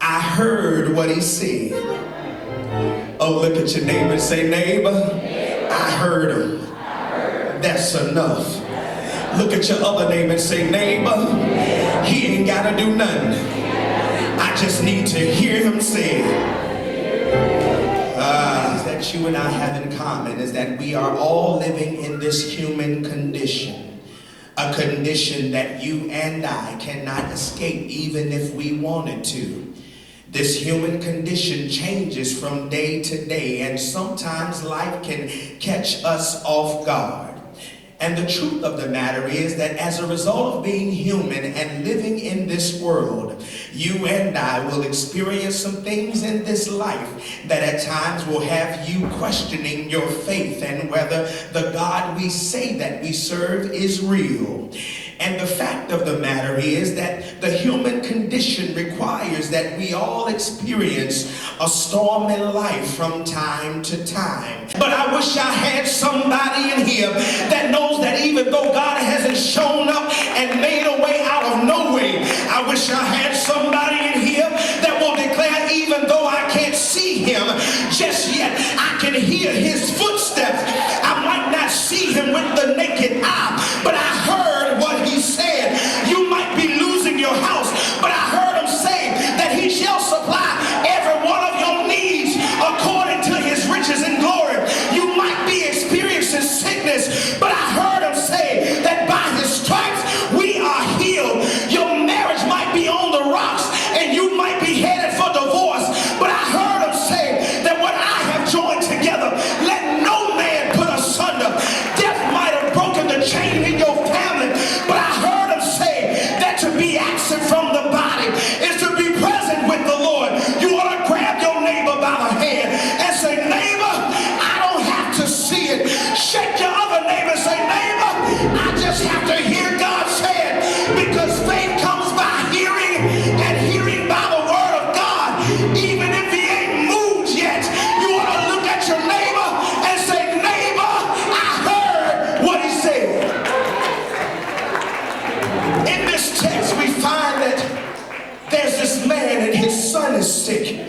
I heard what he said. Oh, look at your neighbor and say, neighbor, I heard him. That's enough. Look at your other neighbor and say, neighbor, he ain't got to do nothing. I just need to hear him say it. That you and I have in common is that we are all living in this human condition. A condition that you and I cannot escape even if we wanted to. This human condition changes from day to day, and sometimes life can catch us off guard. And the truth of the matter is that as a result of being human and living in this world, you and I will experience some things in this life that at times will have you questioning your faith and whether the God we say that we serve is real. And the fact of the matter is that the human condition requires that we all experience a storm in life from time to time. But I wish I had somebody in here that knows that even though God hasn't shown up and made a way out of no way, I wish I had somebody in here that will declare, even though I can't see him just yet, I can hear his footsteps. I might not see him with the naked eye, but I heard what he said. You might be losing your house, but I heard him say that he shall supply every one of your needs according to his riches and glory. You might be experiencing sickness, but I heard him say that by his stripes we are healed. Your marriage might be on the rocks and you might be headed for divorce, but I heard him say that what I have joined together, let no man put asunder. Death might have broken the chain in your family, but I heard him say that to be absent from the body is to be present with the Lord. You ought to grab your neighbor by the hand and say, neighbor, I don't have to see it. Shake your other neighbor and say, neighbor, I just have to hear God say it, because faith comes by hearing and hearing by the word of God. Even if he ain't moved yet, you ought to look at your neighbor and say, neighbor, I heard what he said. In this text, we find that there's this man and his son is sick.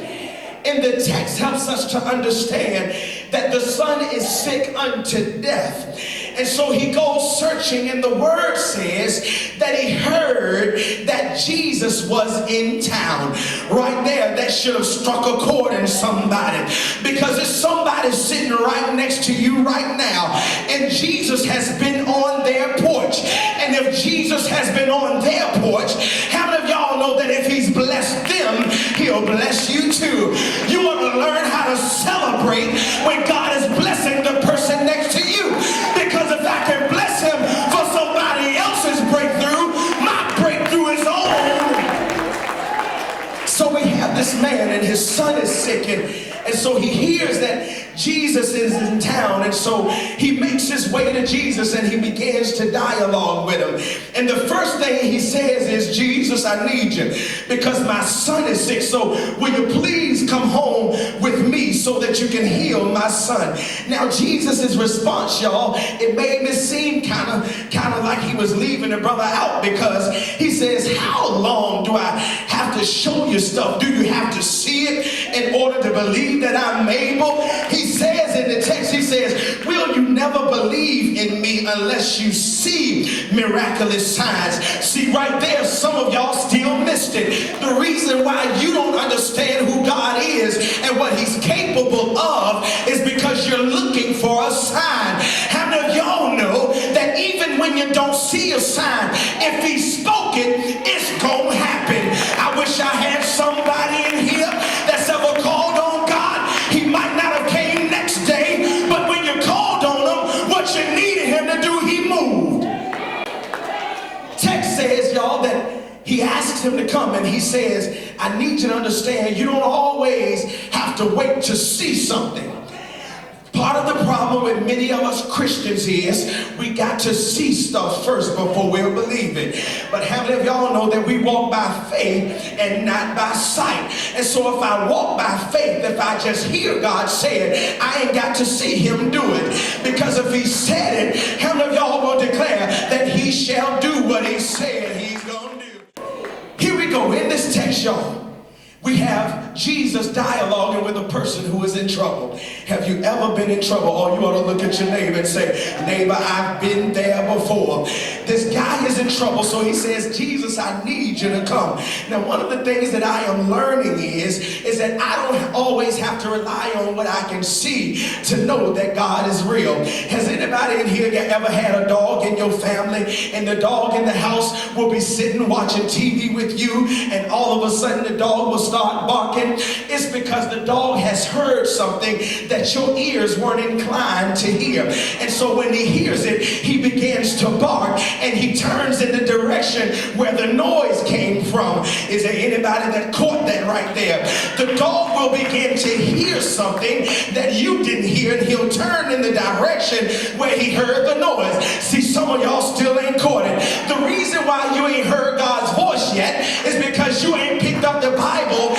And the text helps us to understand that the son is sick unto death. And so he goes searching, and the word says that he heard that Jesus was in town. Right there, that should have struck a chord in somebody, because there's somebody sitting right next to you right now, and Jesus has been on their porch. And if Jesus has been on their porch, how many of y'all know that if he's blessed them, he'll bless you too? You want to learn how to celebrate when God is blessing the person next to you, because if I can bless him for somebody else's breakthrough, my breakthrough is on. So we have this man and his son is sick, and so he hears that Jesus is in town, and so he makes his way to Jesus and he begins to dialogue with him. And the first thing he says is, Jesus, I need you because my son is sick, so will you please come home with me so that you can heal my son? Now Jesus' response, y'all, it made me seem kind of like he was leaving the brother out, because he says, how long do I have to show you stuff? Do you have to see it in order to believe that I'm able? He says in the text, he says, will you never believe in me unless you see miraculous signs? See, right there, some of y'all still missed it. The reason why you don't understand who God is and what he's capable of is because you're looking for a sign. How many of y'all know that even when you don't see a sign, if he spoke it, it's gonna happen? I wish I had somebody in here that's ever called on God. He might not have came next day, but when you called on him, what you needed him to do, he moved. Text says, y'all, that he asks him to come, and he says, I need you to understand, you don't always have to wait to see something. Part of the problem with many of us Christians is we got to see stuff first before we'll believe it. But how many of y'all know that we walk by faith and not by sight? And so if I walk by faith, if I just hear God say it, I ain't got to see him do it. Because if he said it, how many of y'all will declare that he shall do what he said he's going to do? Here we go. In this text, y'all, we have Jesus dialoguing with a person who is in trouble. Have you ever been in trouble? Oh, you ought to look at your neighbor and say, neighbor, I've been there before. This guy is in trouble, so he says, Jesus, I need you to come. Now, one of the things that I am learning is that I don't always have to rely on what I can see to know that God is real. Has anybody in here ever had a dog in your family, and the dog in the house will be sitting watching TV with you, and all of a sudden the dog will start barking? It's because the dog has heard something that your ears weren't inclined to hear. And so when he hears it, he begins to bark, and he turns in the direction where the noise came from. Is there anybody that caught that right there? The dog will begin to hear something that you didn't hear, and he'll turn in the direction where he heard the noise. See, some of y'all still ain't caught it. The reason why you ain't heard God's voice yet is because you ain't picked up the Bible